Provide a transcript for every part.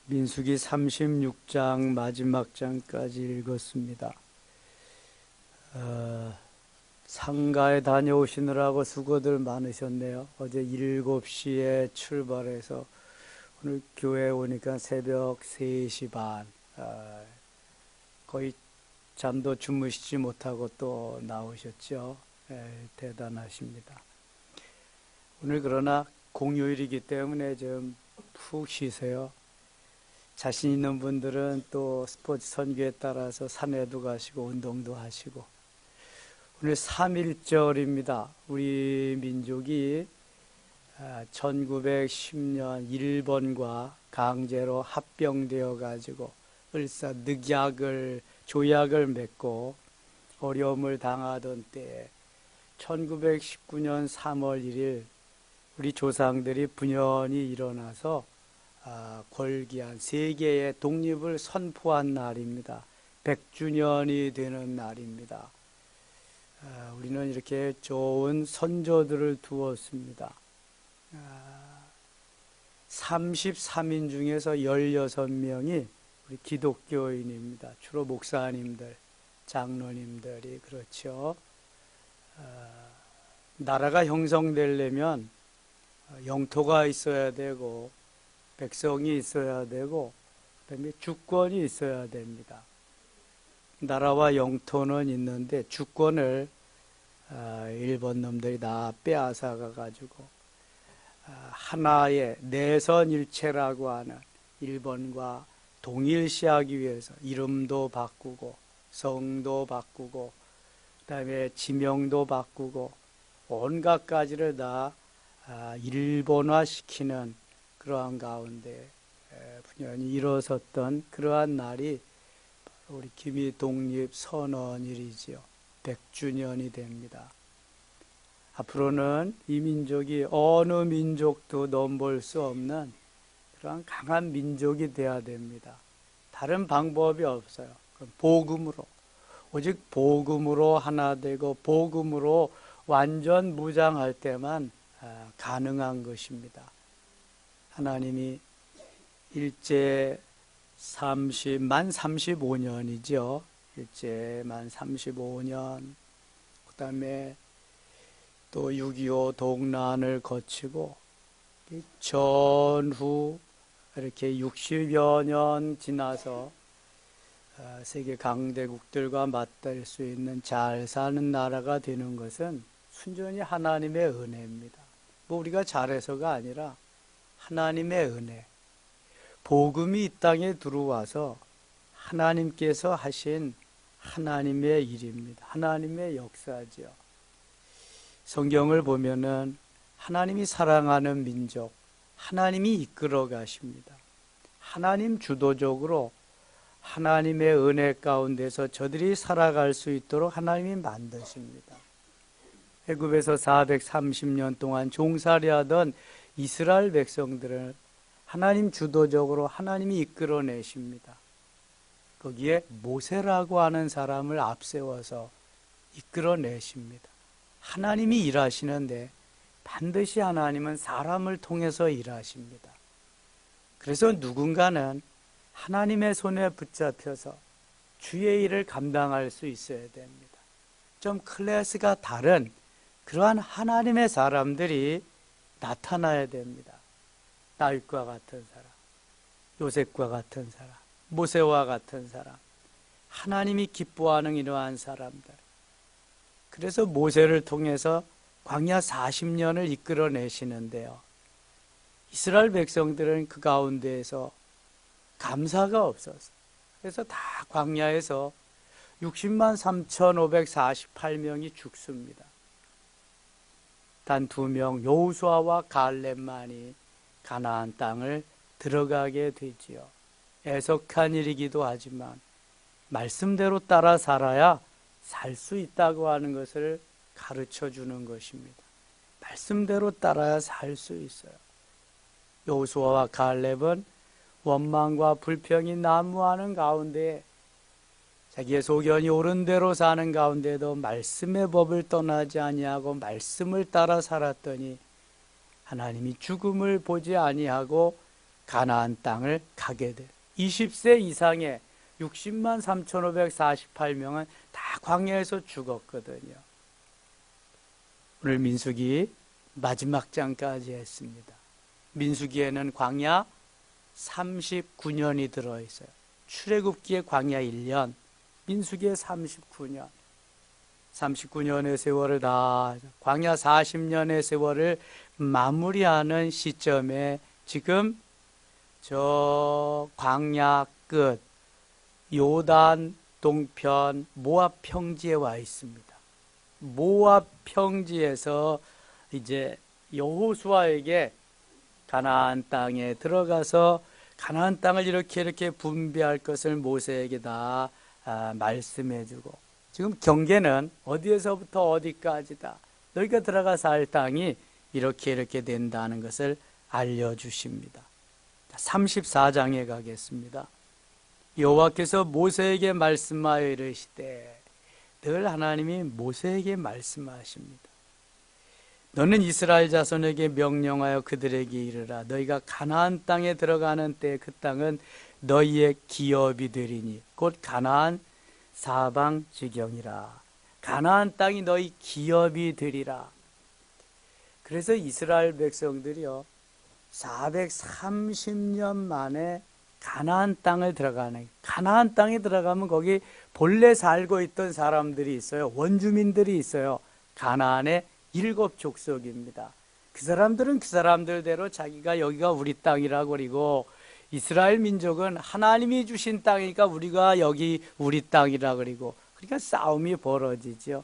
민수기 36장 마지막 장까지 읽었습니다. 상가에 다녀오시느라고 수고들 많으셨네요. 어제 7시에 출발해서 오늘 교회에 오니까 새벽 3시 반, 거의 잠도 주무시지 못하고 또 나오셨죠. 대단하십니다. 오늘 그러나 공휴일이기 때문에 좀 푹 쉬세요. 자신 있는 분들은 또 스포츠 선교에 따라서 산에도 가시고 운동도 하시고. 오늘 3.1절입니다. 우리 민족이 1910년 일본과 강제로 합병되어 가지고 조약을 맺고 어려움을 당하던 때에 1919년 3월 1일 우리 조상들이 분연히 일어나서 골기한 세계의 독립을 선포한 날입니다. 100주년이 되는 날입니다. 우리는 이렇게 좋은 선조들을 두었습니다. 33인 중에서 16명이 우리 기독교인입니다. 주로 목사님들, 장로님들이 그렇죠. 나라가 형성되려면 영토가 있어야 되고 백성이 있어야 되고 그다음에 주권이 있어야 됩니다. 나라와 영토는 있는데 주권을 일본 놈들이 다 빼앗아가 가지고 하나의 내선일체라고 하는 일본과 동일시하기 위해서 이름도 바꾸고 성도 바꾸고 그다음에 지명도 바꾸고 온갖 가지를 다 일본화시키는 그러한 가운데 분연히 일어섰던 그러한 날이 우리 기미 독립 선언일이지요. 100주년이 됩니다. 앞으로는 이 민족이 어느 민족도 넘볼 수 없는 그러한 강한 민족이 되어야 됩니다. 다른 방법이 없어요. 복음으로, 오직 복음으로 하나 되고 복음으로 완전 무장할 때만 가능한 것입니다. 하나님이 일제 만 35년이죠. 일제 만 35년, 그 다음에 또 6.25 동란을 거치고 전후 이렇게 60여 년 지나서 세계 강대국들과 맞닿을 수 있는 잘 사는 나라가 되는 것은 순전히 하나님의 은혜입니다. 뭐 우리가 잘해서가 아니라 하나님의 은혜. 복음이 이 땅에 들어와서 하나님께서 하신 하나님의 일입니다. 하나님의 역사죠. 성경을 보면은 하나님이 사랑하는 민족, 하나님이 이끌어 가십니다. 하나님 주도적으로 하나님의 은혜 가운데서 저들이 살아갈 수 있도록 하나님이 만드십니다. 애굽에서 430년 동안 종살이하던 이스라엘 백성들을 하나님 주도적으로 하나님이 이끌어내십니다. 거기에 모세라고 하는 사람을 앞세워서 이끌어내십니다. 하나님이 일하시는데 반드시 하나님은 사람을 통해서 일하십니다. 그래서 누군가는 하나님의 손에 붙잡혀서 주의 일을 감당할 수 있어야 됩니다. 좀 클래스가 다른 그러한 하나님의 사람들이 나타나야 됩니다. 다윗과 같은 사람, 요셉과 같은 사람, 모세와 같은 사람, 하나님이 기뻐하는 이러한 사람들. 그래서 모세를 통해서 광야 40년을 이끌어내시는데요. 이스라엘 백성들은 그 가운데에서 감사가 없어서 그래서 다 광야에서 60만 3,548명이 죽습니다. 단 2명 여호수아와 갈렙만이 가나안 땅을 들어가게 되지요. 애석한 일이기도 하지만 말씀대로 따라 살아야 살 수 있다고 하는 것을 가르쳐 주는 것입니다. 말씀대로 따라야 살 수 있어요. 여호수아와 갈렙은 원망과 불평이 난무하는 가운데 자기의 소견이 옳은 대로 사는 가운데도 말씀의 법을 떠나지 아니하고 말씀을 따라 살았더니 하나님이 죽음을 보지 아니하고 가나안 땅을 가게 돼. 20세 이상의 60만 3,548명은 다 광야에서 죽었거든요. 오늘 민수기 마지막 장까지 했습니다. 민수기에는 광야 39년이 들어있어요. 출애굽기에 광야 1년, 민수기에 39년. 39년의 세월을 다 광야 40년의 세월을 마무리하는 시점에 지금 저 광야 끝 요단 동편 모압 평지에 와 있습니다. 모압 평지에서 이제 여호수아에게 가나안 땅에 들어가서 가나안 땅을 이렇게 분배할 것을 모세에게 다 말씀해주고, 지금 경계는 어디에서부터 어디까지다, 너희가 들어가서 할 땅이 이렇게 된다는 것을 알려주십니다. 34장에 가겠습니다. 여호와께서 모세에게 말씀하여 이르시되, 늘 하나님이 모세에게 말씀하십니다. 너는 이스라엘 자손에게 명령하여 그들에게 이르라. 너희가 가나안 땅에 들어가는 때 그 땅은 너희의 기업이 되리니 곧 가나안 사방 지경이라. 가나안 땅이 너희 기업이 되리라. 그래서 이스라엘 백성들이요 430년 만에 가나안 땅을 들어가는, 가나안 땅에 들어가면 거기 본래 살고 있던 사람들이 있어요. 원주민들이 있어요. 가나안의 7족속입니다. 그 사람들은 그 사람들대로 자기가 여기가 우리 땅이라고 그리고, 이스라엘 민족은 하나님이 주신 땅이니까 우리가 여기 우리 땅이라 그리고, 그러니까 싸움이 벌어지죠.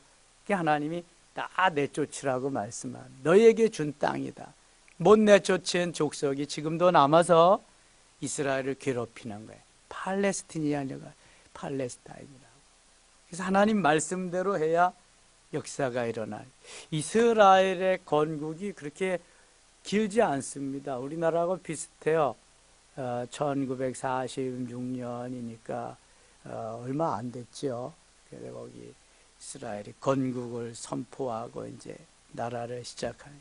하나님이 다 내쫓으라고 말씀합니다. 너희에게 준 땅이다. 못 내쫓은 족속이 지금도 남아서 이스라엘을 괴롭히는 거예요. 팔레스틴이 아니라 팔레스타인이라고. 그래서 하나님 말씀대로 해야 역사가 일어나요. 이스라엘의 건국이 그렇게 길지 않습니다. 우리나라하고 비슷해요. 1946년이니까 얼마 안 됐죠. 그래서 거기 이스라엘이 건국을 선포하고 이제 나라를 시작하는,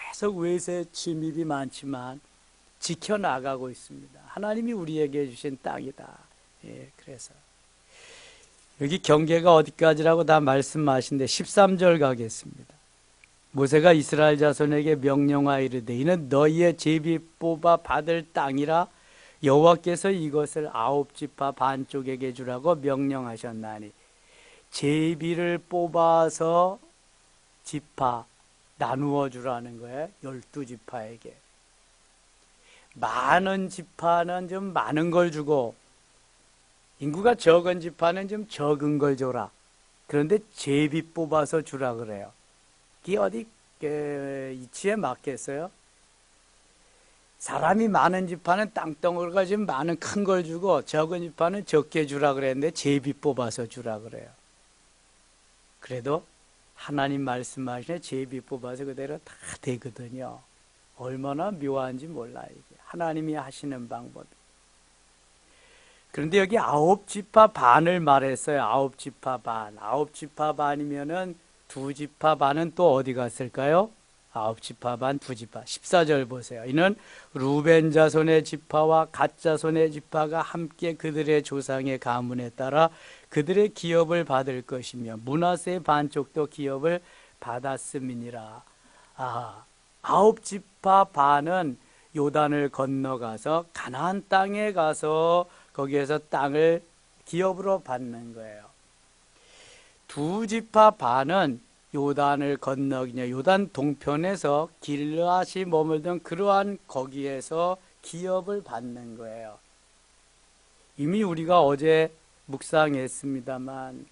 계속 외세 침입이 많지만 지켜나가고 있습니다. 하나님이 우리에게 주신 땅이다. 그래서 여기 경계가 어디까지라고 다 말씀하신데 13절 가겠습니다. 모세가 이스라엘 자손에게 명령하여 이르되, 이는 너희의 제비 뽑아 받을 땅이라 여호와께서 이것을 9지파 반쪽에게 주라고 명령하셨나니. 제비를 뽑아서 지파 나누어 주라는 거예요. 12지파에게. 많은 지파는 좀 많은 걸 주고, 인구가 적은 지파는 좀 적은 걸 줘라. 그런데 제비 뽑아서 주라 그래요. 이게 어디 이치에 맞겠어요? 사람이 많은 지파는 땅덩어리가 좀 많은 큰 걸 주고, 적은 지파는 적게 주라 그랬는데 제비 뽑아서 주라 그래요. 그래도 하나님 말씀하시네. 제비 뽑아서 그대로 다 되거든요. 얼마나 묘한지 몰라요. 이게 하나님이 하시는 방법이. 그런데 여기 9지파 반을 말했어요. 9지파 반. 9지파 반이면은 2지파 반은 또 어디 갔을까요? 9지파 반, 2지파. 14절 보세요. 이는 루벤 자손의 지파와 갓 자손의 지파가 함께 그들의 조상의 가문에 따라 그들의 기업을 받을 것이며, 므낫세 반쪽도 기업을 받았음이니라. 9지파 반은 요단을 건너가서 가나안 땅에 가서 거기에서 땅을 기업으로 받는 거예요. 2지파 반은 요단을 건너기냐, 요단 동편에서 길르앗이 머물던 그러한 거기에서 기업을 받는 거예요. 이미 우리가 어제 묵상했습니다만,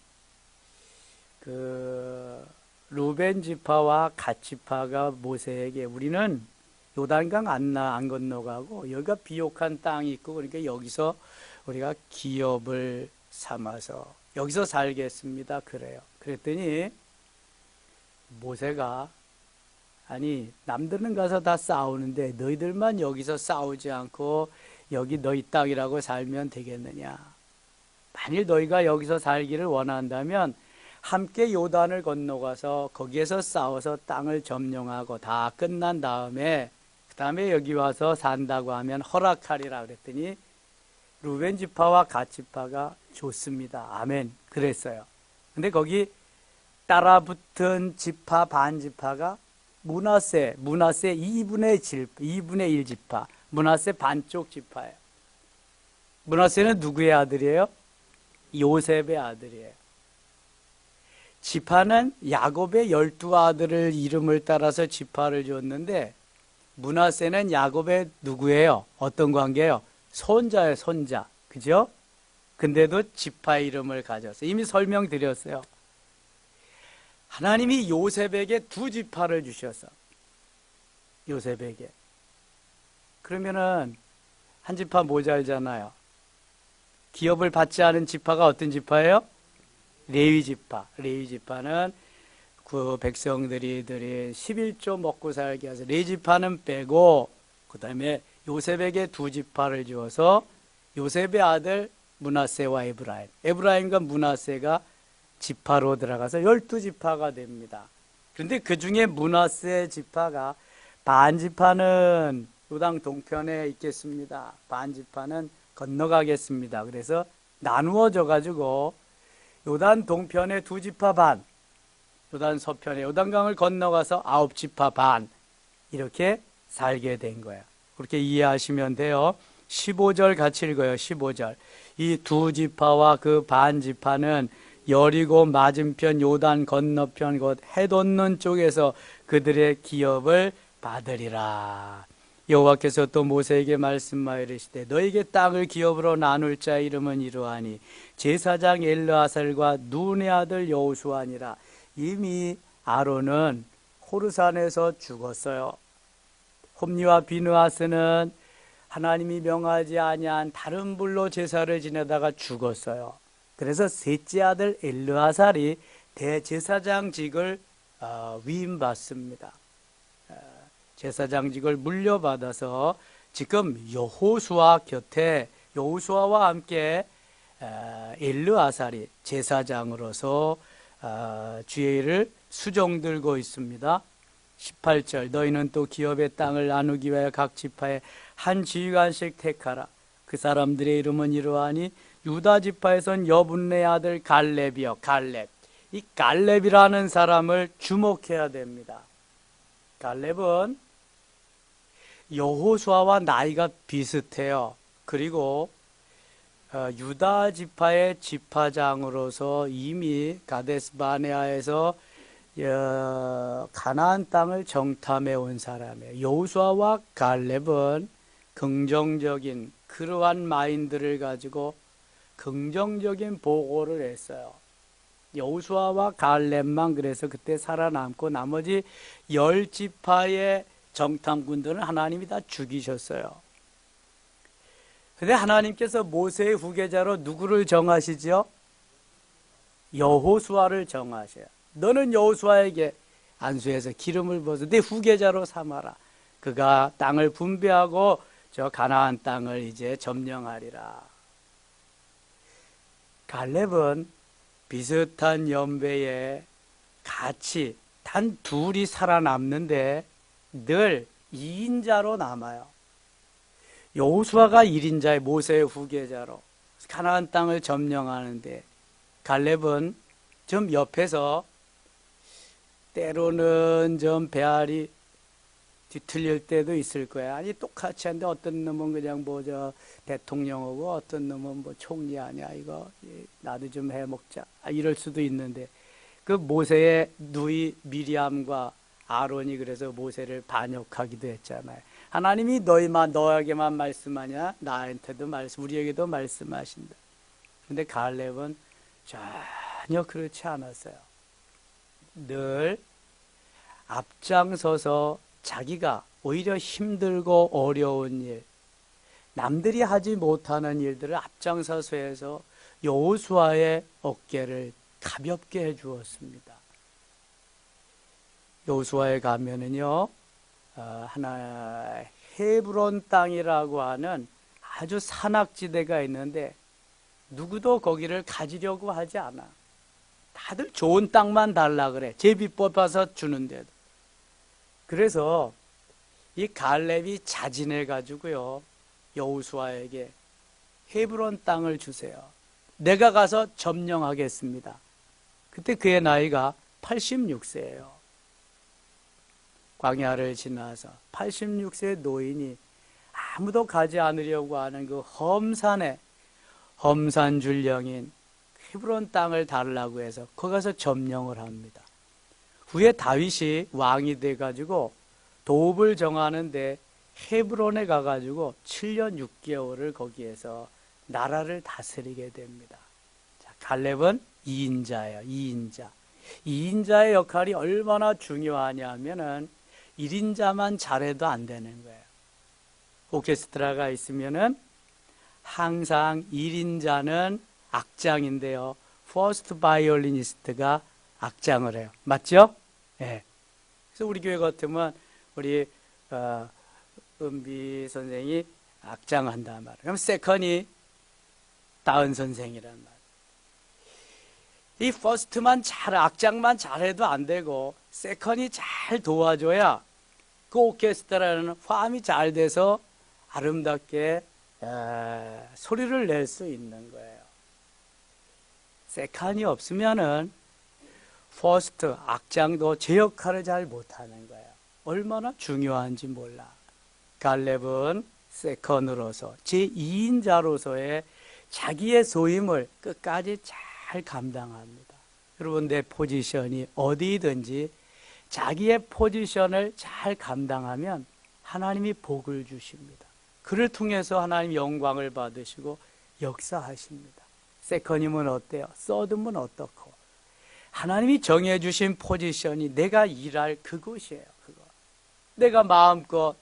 루벤 지파와 갓 지파가 모세에게, 우리는 요단강 안 건너가고 여기가 비옥한 땅이 있고, 그러니까 여기서 우리가 기업을 삼아서 여기서 살겠습니다. 그래요. 그랬더니 모세가, 아니 남들은 가서 다 싸우는데 너희들만 여기서 싸우지 않고 여기 너희 땅이라고 살면 되겠느냐. 만일 너희가 여기서 살기를 원한다면 함께 요단을 건너가서 거기에서 싸워서 땅을 점령하고 다 끝난 다음에 그 다음에 여기 와서 산다고 하면 허락하리라 그랬더니 루벤 지파와 갓 지파가 좋습니다. 아멘. 그랬어요. 근데 거기 따라붙은 지파 반 지파가 므낫세 2분의 1 지파, 므낫세 반쪽 지파예요. 므낫세는 누구의 아들이에요? 요셉의 아들이에요. 지파는 야곱의 12아들을 이름을 따라서 지파를 줬는데 므낫세는 야곱의 누구예요? 어떤 관계예요? 손자예요, 손자. 그죠? 근데도 지파 이름을 가졌어요. 이미 설명드렸어요. 하나님이 요셉에게 2지파를 주셔서 요셉에게. 그러면은 한 지파 모자르잖아요. 기업을 받지 않은 지파가 어떤 지파예요? 레위 지파. 레위 지파는 그 백성들이 11조 먹고 살게 해서 레위 지파는 빼고 그 다음에 요셉에게 2지파를 주어서 요셉의 아들 므낫세와 에브라임. 에브라임과 므낫세가 지파로 들어가서 12지파가 됩니다. 그런데 그 중에 므낫세 지파가 반지파는 요당 동편에 있겠습니다. 반지파는 건너가겠습니다. 그래서 나누어져 가지고 요단 동편에 2지파 반, 요단 서편에 요단강을 건너가서 9지파 반 이렇게 살게 된 거예요. 그렇게 이해하시면 돼요. 15절 같이 읽어요. 15절. 이 2지파와 그 반지파는 여리고 맞은편 요단 건너편 곧 해돋는 쪽에서 그들의 기업을 받으리라. 여호와께서 또 모세에게 말씀하여 이르시되 너에게 땅을 기업으로 나눌 자 이름은 이러하니 제사장 엘르아살과 눈의 아들 여호수아니라. 이미 아론은 호르산에서 죽었어요. 홈니와 비느하스는 하나님이 명하지 아니한 다른 불로 제사를 지내다가 죽었어요. 그래서 셋째 아들 엘르아살이 대제사장직을 위임받습니다. 제사장직을 물려받아서 지금 여호수아 곁에 여호수아와 함께 엘르아살이 제사장으로서 주의 일을 수종들고 있습니다. 18절 너희는 또 기업의 땅을 나누기 위하여 각 지파에 한 지휘관씩 택하라. 그 사람들의 이름은 이러하니 유다 지파에선 여분네 아들 갈렙이요. 갈렙. 이 갈렙이라는 사람을 주목해야 됩니다. 갈렙은 여호수아와 나이가 비슷해요. 그리고 유다 지파의 지파장으로서 이미 가데스 바네아에서 가나안 땅을 정탐해 온 사람이에요. 여호수아와 갈렙은 긍정적인 그러한 마인드를 가지고 긍정적인 보고를 했어요. 여호수아와 갈렙만 그래서 그때 살아남고 나머지 10지파의 정탐군들은 하나님이 다 죽이셨어요. 근데 하나님께서 모세의 후계자로 누구를 정하시죠? 여호수아를 정하셔요. 너는 여호수아에게 안수해서 기름을 부어서 내 후계자로 삼아라. 그가 땅을 분배하고 저 가나안 땅을 이제 점령하리라. 갈렙은 비슷한 연배에 같이 단 둘이 살아남는데 늘 2인자로 남아요. 여호수아가 1인자의 모세의 후계자로 가나안 땅을 점령하는데 갈렙은 좀 옆에서 때로는 좀 배알이 뒤틀릴 때도 있을 거야. 아니 똑같이 하는데 어떤 놈은 그냥 뭐 저 대통령하고 어떤 놈은 뭐 총리 아니야. 이거 나도 좀 해먹자. 이럴 수도 있는데 그 모세의 누이 미리암과 아론이 그래서 모세를 반역하기도 했잖아요. 하나님이 너에게만 말씀하냐? 나한테도 우리에게도 말씀하신다. 근데 갈렙은 전혀 그렇지 않았어요. 늘 앞장서서 자기가 오히려 힘들고 어려운 일, 남들이 하지 못하는 일들을 앞장서서 해서 여호수아의 어깨를 가볍게 해주었습니다. 여호수아에 가면은요, 헤브론 땅이라고 하는 아주 산악지대가 있는데 누구도 거기를 가지려고 하지 않아. 다들 좋은 땅만 달라 그래. 제비 뽑아서 주는데도. 그래서 이 갈렙이 자진해 가지고요, 여호수아에게 헤브론 땅을 주세요. 내가 가서 점령하겠습니다. 그때 그의 나이가 86세예요. 광야를 지나서 86세의 노인이 아무도 가지 않으려고 하는 그 험산에 험산 줄령인 헤브론 땅을 달라고 해서 거기 가서 점령을 합니다. 후에 다윗이 왕이 돼가지고 도읍을 정하는데 헤브론에 가가지고 7년 6개월을 거기에서 나라를 다스리게 됩니다. 자, 갈렙은 2인자예요. 2인자. 2인자의 역할이 얼마나 중요하냐 하면은 1인자만 잘해도 안 되는 거예요. 오케스트라가 있으면은 항상 1인자는 악장인데요. 퍼스트 바이올리니스트가 악장을 해요. 맞죠? 예. 그래서 우리 교회 같으면 우리 은비 선생이 악장한단 말이에요. 그럼 세컨이 다은 선생이란 말이에요. 이 퍼스트만 악장만 잘해도 안 되고 세컨이 잘 도와줘야 그 오케스트라는 화음이 잘 돼서 아름답게 소리를 낼 수 있는 거예요. 세컨이 없으면은 퍼스트 악장도 제 역할을 잘 못하는 거예요. 얼마나 중요한지 몰라. 갈렙은 세컨으로서 제2인자로서의 자기의 소임을 끝까지 잘 감당합니다. 여러분, 내 포지션이 어디든지 자기의 포지션을 잘 감당하면 하나님이 복을 주십니다. 그를 통해서 하나님 영광을 받으시고 역사하십니다. 세컨이면 어때요? 서드면 어떻고? 하나님이 정해주신 포지션이 내가 일할 그곳이에요. 그거. 내가 마음껏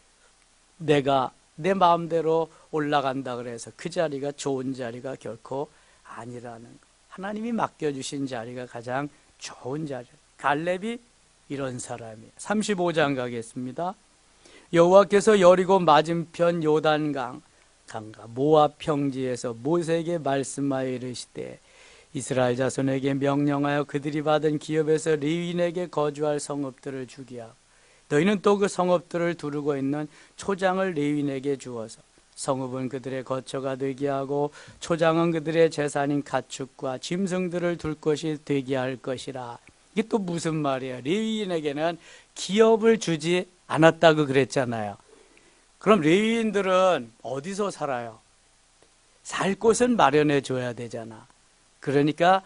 내가 내 마음대로 올라간다 그래서 그 자리가 좋은 자리가 결코 아니라는 거. 하나님이 맡겨주신 자리가 가장 좋은 자리예요. 갈렙이 이런 사람이에요. 35장 가겠습니다. 여호와께서 여리고 맞은편 요단강 강과 모압 평지에서 모세에게 말씀하여 이르시되 이스라엘 자손에게 명령하여 그들이 받은 기업에서 레위인에게 거주할 성읍들을 주게 하고 너희는 또 그 성읍들을 두르고 있는 초장을 레위인에게 주어서 성읍은 그들의 거처가 되게 하고 초장은 그들의 재산인 가축과 짐승들을 둘 것이 되게 할 것이라. 이게 또 무슨 말이에요? 레위인에게는 기업을 주지 않았다고 그랬잖아요. 그럼 레위인들은 어디서 살아요? 살 곳은 마련해 줘야 되잖아. 그러니까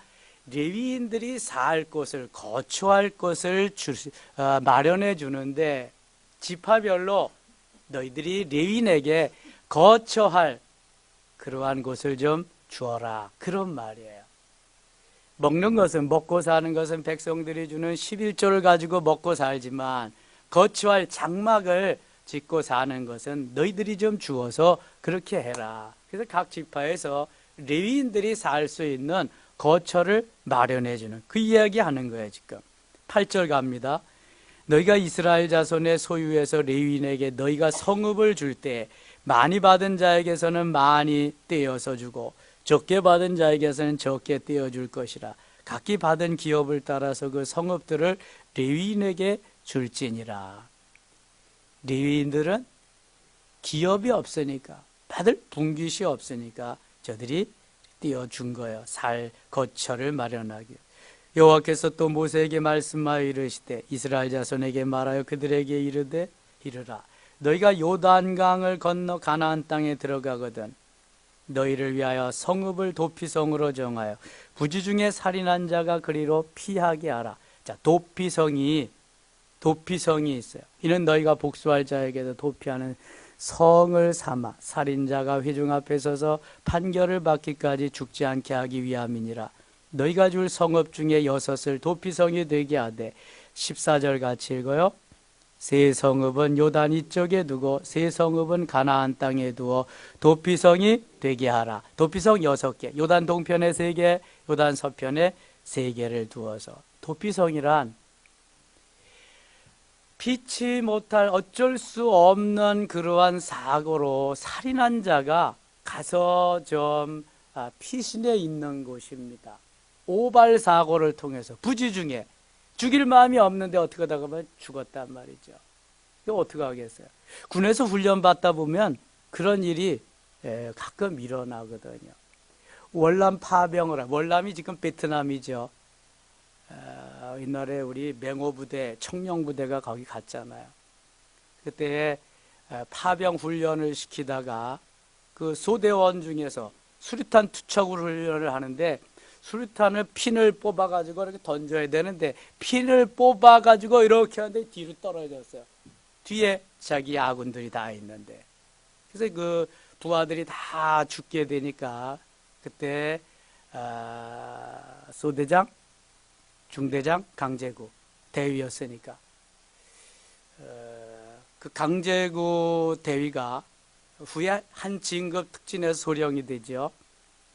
레위인들이 살 곳을, 거처할 곳을 마련해 주는데 지파별로 너희들이 레위인에게 거처할 그러한 곳을 좀 주어라. 그런 말이에요. 먹는 것은, 먹고 사는 것은 백성들이 주는 11조를 가지고 먹고 살지만 거처할 장막을 짓고 사는 것은 너희들이 좀 주어서 그렇게 해라. 그래서 각 지파에서 레위인들이 살 수 있는 거처를 마련해 주는 그 이야기 하는 거예요. 지금 8절 갑니다. 너희가 이스라엘 자손의 소유에서 레위인에게 너희가 성읍을 줄 때 많이 받은 자에게서는 많이 떼어서 주고 적게 받은 자에게서는 적게 떼어줄 것이라. 각기 받은 기업을 따라서 그 성읍들을 레위인에게 줄지니라. 레위인들은 기업이 없으니까, 받을 분깃이 없으니까 저들이 떼어준 거예요. 살 거처를 마련하기. 여호와께서 또 모세에게 말씀하여 이르시되 이스라엘 자손에게 말하여 그들에게 이르되 이르라. 너희가 요단강을 건너 가나안 땅에 들어가거든 너희를 위하여 성읍을 도피성으로 정하여 부지 중에 살인한 자가 그리로 피하게 하라. 자, 도피성이 있어요. 이는 너희가 복수할 자에게도 도피하는 성을 삼아 살인자가 회중 앞에 서서 판결을 받기까지 죽지 않게 하기 위함이니라. 너희가 줄 성읍 중에 6을 도피성이 되게 하되 14절 같이 읽어요. 세 성읍은 요단 이쪽에 두고 세 성읍은 가나안 땅에 두어 도피성이 되게 하라. 도피성 6개, 요단 동편에 3개, 요단 서편에 3개를 두어서. 도피성이란 피치 못할 어쩔 수 없는 그러한 사고로 살인한 자가 가서 좀 피신해 있는 곳입니다. 오발 사고를 통해서 부지 중에 죽일 마음이 없는데 어떻게 하다 보면 죽었단 말이죠. 이거 어떻게 하겠어요? 군에서 훈련 받다 보면 그런 일이 가끔 일어나거든요. 월남 파병을, 월남이 지금 베트남이죠. 옛날에 우리 맹호부대, 청룡부대가 거기 갔잖아요. 그때 파병 훈련을 시키다가 그 소대원 중에서 수류탄 투척 훈련을 하는데 수류탄을 핀을 뽑아가지고 이렇게 던져야 되는데 핀을 뽑아가지고 이렇게 하는데 뒤로 떨어졌어요. 뒤에 자기 아군들이 다 있는데. 그래서 그 부하들이 다 죽게 되니까 그때 소대장, 중대장, 강제구 대위였으니까 그 강제구 대위가 후에 한 진급 특진에서 소령이 되죠.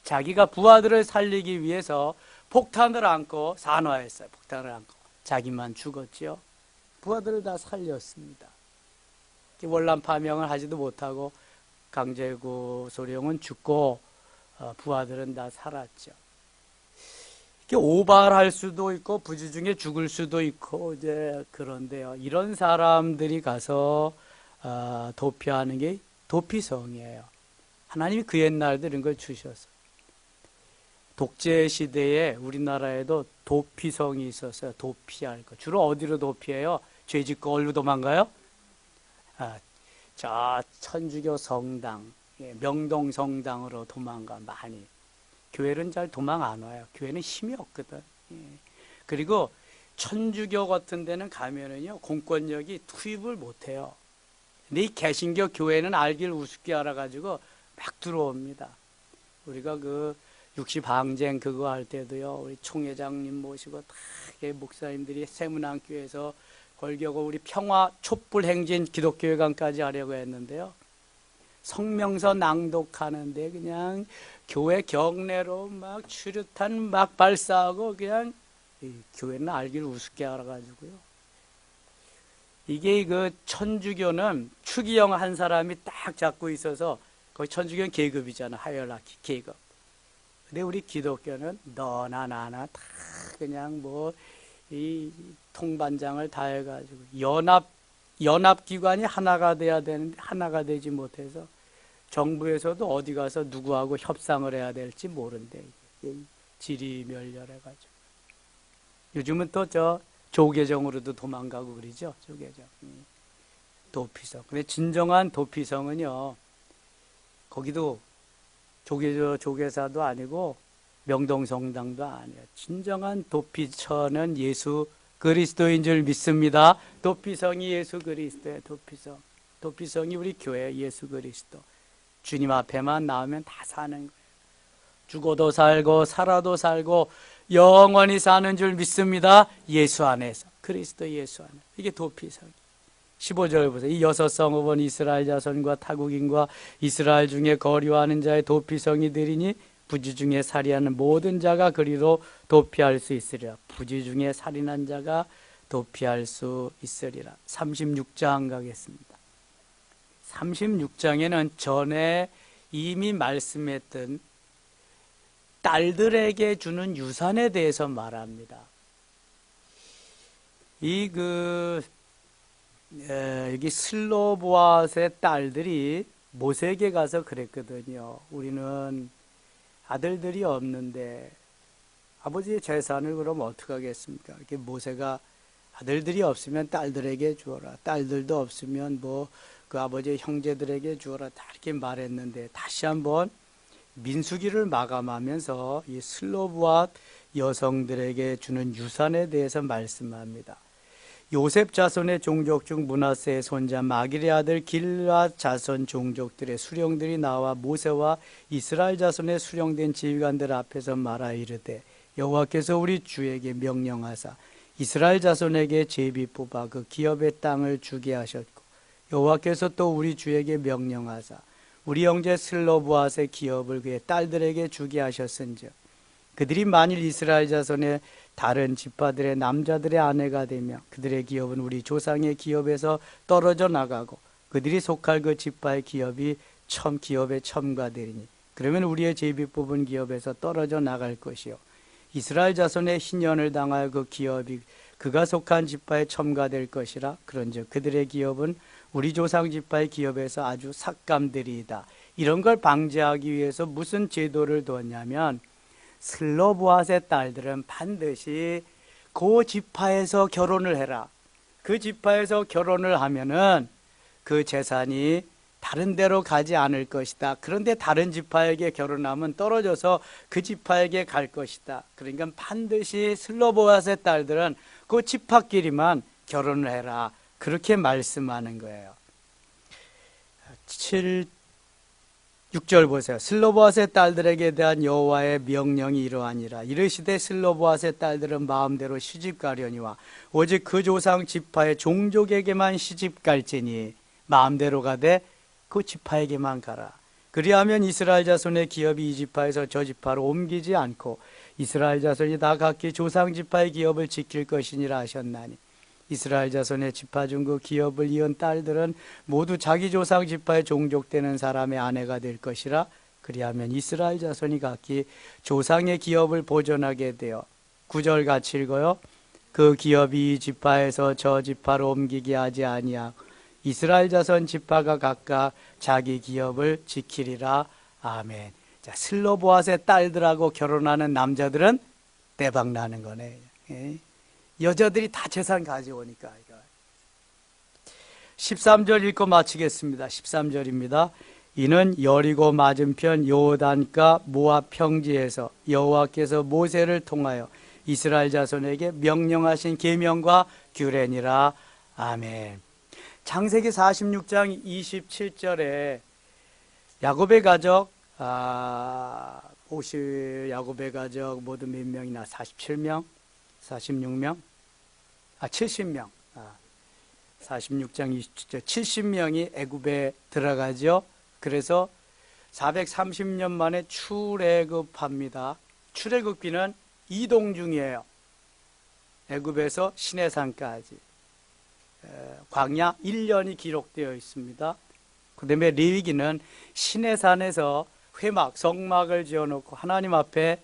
자기가 부하들을 살리기 위해서 폭탄을 안고 산화했어요. 폭탄을 안고 자기만 죽었죠. 부하들을 다 살렸습니다. 월남 파명을 하지도 못하고 강제구 소령은 죽고 부하들은 다 살았죠. 이렇게 오발할 수도 있고 부지 중에 죽을 수도 있고 이제 그런데요. 이런 사람들이 가서 도피하는 게 도피성이에요. 하나님이 그 옛날에 이런 걸 주셨어요. 독재 시대에 우리나라에도 도피성이 있었어요. 도피할 거. 주로 어디로 도피해요? 죄 짓고 어디로 도망가요? 저 천주교 성당, 명동 성당으로 도망가 많이. 교회는 잘 도망 안 와요. 교회는 힘이 없거든. 그리고 천주교 같은 데는 가면은요 공권력이 투입을 못 해요. 근데 이 개신교 교회는 알길 우습게 알아가지고 막 들어옵니다. 우리가 그 육시방쟁 그거 할 때도요, 우리 총회장님 모시고 다 목사님들이 세문안교에서 걸겨고 우리 평화 촛불 행진 기독교회관까지 하려고 했는데요. 성명서 낭독하는데 그냥 교회 경내로 막 추류탄 막 발사하고 그냥 교회는 알기를 우습게 알아가지고요. 이게 그 천주교는 추기영 한 사람이 딱 잡고 있어서 거기 천주교는 계급이잖아. 하이어라키 계급. 근데 우리 기독교는 너나 나나 다 그냥 뭐 이 통반장을 다 해가지고 연합기관이 하나가 돼야 되는데 하나가 되지 못해서 정부에서도 어디 가서 누구하고 협상을 해야 될지 모른대. 지리멸렬해가지고. 요즘은 또 저 조계정으로도 도망가고 그러죠. 조계정. 도피성. 근데 진정한 도피성은요. 거기도 조계사도 아니고 명동성당도 아니에요. 진정한 도피처는 예수 그리스도인 줄 믿습니다. 도피성이 예수 그리스도의 도피성. 도피성이 우리 교회 예수 그리스도. 주님 앞에만 나오면 다 사는 거예요. 죽어도 살고 살아도 살고 영원히 사는 줄 믿습니다. 예수 안에서. 그리스도 예수 안에. 이게 도피성. 15절 보세요. 이 여섯 성읍은 이스라엘 자손과 타국인과 이스라엘 중에 거류하는 자의 도피성이 되리니 부지 중에 살인하는 모든 자가 그리로 도피할 수 있으리라. 부지 중에 살인한 자가 도피할 수 있으리라. 36장 가겠습니다. 36장에는 전에 이미 말씀했던 딸들에게 주는 유산에 대해서 말합니다. 여기 슬로보앗의 딸들이 모세에게 가서 그랬거든요. 우리는 아들들이 없는데 아버지의 재산을 그럼 어떻게 하겠습니까? 이렇게 모세가 아들들이 없으면 딸들에게 주어라. 딸들도 없으면 뭐 그 아버지의 형제들에게 주어라. 다 이렇게 말했는데 다시 한번 민수기를 마감하면서 이 슬로브앗 여성들에게 주는 유산에 대해서 말씀합니다. 요셉 자손의 종족 중 므낫세의 손자 마길의 아들 길앗 자손 종족들의 수령들이 나와 모세와 이스라엘 자손의 수령된 지휘관들 앞에서 말하 이르되 여호와께서 우리 주에게 명령하사 이스라엘 자손에게 제비 뽑아 그 기업의 땅을 주게 하셨고 여호와께서 또 우리 주에게 명령하사 우리 형제 슬로브앗의 기업을 그의 딸들에게 주게 하셨은즉 그들이 만일 이스라엘 자손의 다른 지파들의 남자들의 아내가 되며 그들의 기업은 우리 조상의 기업에서 떨어져 나가고 그들이 속할 그 지파의 기업이 기업에 첨가되리니 그러면 우리의 제비 뽑은 기업에서 떨어져 나갈 것이요 이스라엘 자손의 희년을 당하여 그 기업이 그가 속한 지파에 첨가될 것이라. 그런즉 그들의 기업은 우리 조상 지파의 기업에서 아주 삭감되리이다. 이런 걸 방지하기 위해서 무슨 제도를 두었냐면 슬로보앗의 딸들은 반드시 그 지파에서 결혼을 해라. 그 지파에서 결혼을 하면은 그 재산이 다른 데로 가지 않을 것이다. 그런데 다른 지파에게 결혼하면 떨어져서 그 지파에게 갈 것이다. 그러니까 반드시 슬로보앗의 딸들은 그 지파끼리만 결혼을 해라. 그렇게 말씀하는 거예요. 6절 보세요. 슬로보앗의 딸들에게 대한 여호와의 명령이 이러하니라. 이르시되 슬로보앗의 딸들은 마음대로 시집가려니와 오직 그 조상 지파의 종족에게만 시집갈지니 마음대로 가되 그 지파에게만 가라. 그리하면 이스라엘 자손의 기업이 이 지파에서 저 지파로 옮기지 않고 이스라엘 자손이 다 각기 조상 지파의 기업을 지킬 것이니라 하셨나니 이스라엘 자손의 지파 중 그 기업을 이은 딸들은 모두 자기 조상 지파에 종족되는 사람의 아내가 될 것이라. 그리하면 이스라엘 자손이 각기 조상의 기업을 보존하게 되어 9절 같이 읽어요. 그 기업이 이 지파에서 저 지파로 옮기게 하지 아니하고 이스라엘 자손 지파가 각각 자기 기업을 지키리라. 아멘. 자, 슬로보앗의 딸들하고 결혼하는 남자들은 대박 나는 거네. 예. 여자들이 다 재산 가져오니까. 13절 읽고 마치겠습니다. 13절입니다. 이는 여리고 맞은편 요단가 모압 평지에서 여호와께서 모세를 통하여 이스라엘 자손에게 명령하신 계명과 규례니라. 아멘. 창세기 46장 27절에 야곱의 가족 야곱의 가족 모두 몇 명이나 47명? 46명? 70명. 46장 27절 70명이 애굽에 들어가죠. 그래서 430년 만에 출애굽합니다. 출애굽기는 이동 중이에요. 애굽에서 시내산까지 광야 1년이 기록되어 있습니다. 그 다음에 레위기는 시내산에서 회막, 성막을 지어놓고 하나님 앞에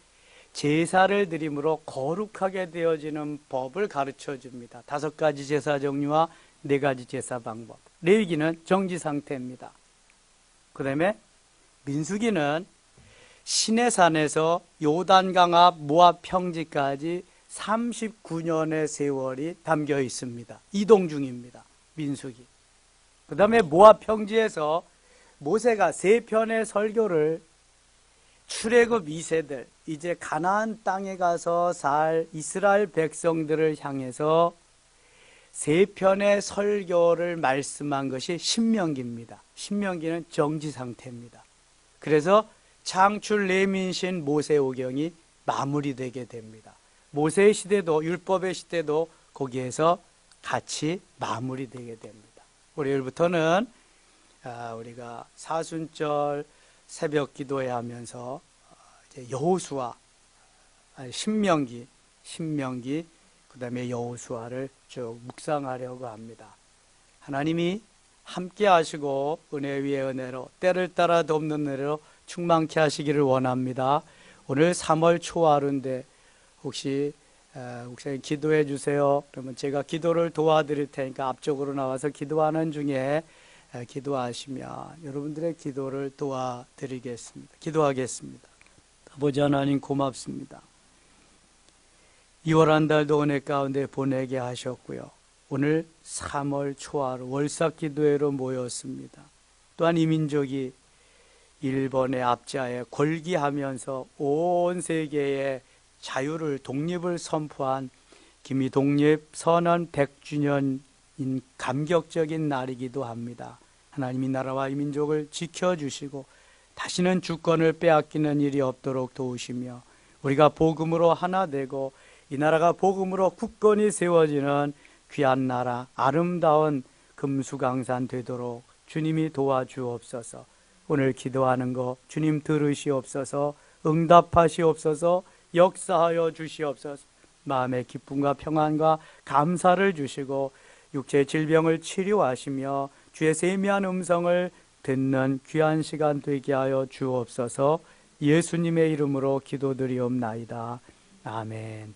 제사를 드림으로 거룩하게 되어지는 법을 가르쳐 줍니다. 5가지 제사 종류와 4가지 제사 방법. 레위기는 정지 상태입니다. 그 다음에 민수기는 시내산에서 요단강 앞 모압 평지까지 39년의 세월이 담겨 있습니다. 이동 중입니다. 민수기. 그 다음에 모압 평지에서 모세가 3편의 설교를 출애굽 2세들, 이제 가나안 땅에 가서 살 이스라엘 백성들을 향해서 3편의 설교를 말씀한 것이 신명기입니다. 신명기는 정지 상태입니다. 그래서 창출 레민신 모세오경이 마무리되게 됩니다. 모세의 시대도 율법의 시대도 거기에서 같이 마무리되게 됩니다. 월요일부터는 우리가 사순절 새벽 기도회 하면서 여호수아, 신명기, 그 다음에 여호수아를 쭉 묵상하려고 합니다. 하나님이 함께 하시고 은혜 위에 은혜로 때를 따라 돕는 은혜로 충만케 하시기를 원합니다. 오늘 3월 초하루인데 혹시 목사님 기도해 주세요. 그러면 제가 기도를 도와드릴 테니까 앞쪽으로 나와서 기도하는 중에 기도하시면 여러분들의 기도를 도와드리겠습니다. 기도하겠습니다. 아버지 하나님 고맙습니다. 2월 한 달도 은혜 가운데 보내게 하셨고요. 오늘 3월 초하루 월삭 기도회로 모였습니다. 또한 이 민족이 일본의 압제하에 골기하면서 온 세계에 자유를, 독립을 선포한 기미 독립 선언 100주년인 감격적인 날이기도 합니다. 하나님이 나라와 이 민족을 지켜주시고 다시는 주권을 빼앗기는 일이 없도록 도우시며 우리가 복음으로 하나 되고 이 나라가 복음으로 굳건히 세워지는 귀한 나라, 아름다운 금수강산 되도록 주님이 도와주옵소서. 오늘 기도하는 거 주님 들으시옵소서. 응답하시옵소서. 역사하여 주시옵소서. 마음의 기쁨과 평안과 감사를 주시고 육체의 질병을 치료하시며 주의 세미한 음성을 듣는 귀한 시간 되게 하여 주옵소서. 예수님의 이름으로 기도드리옵나이다. 아멘.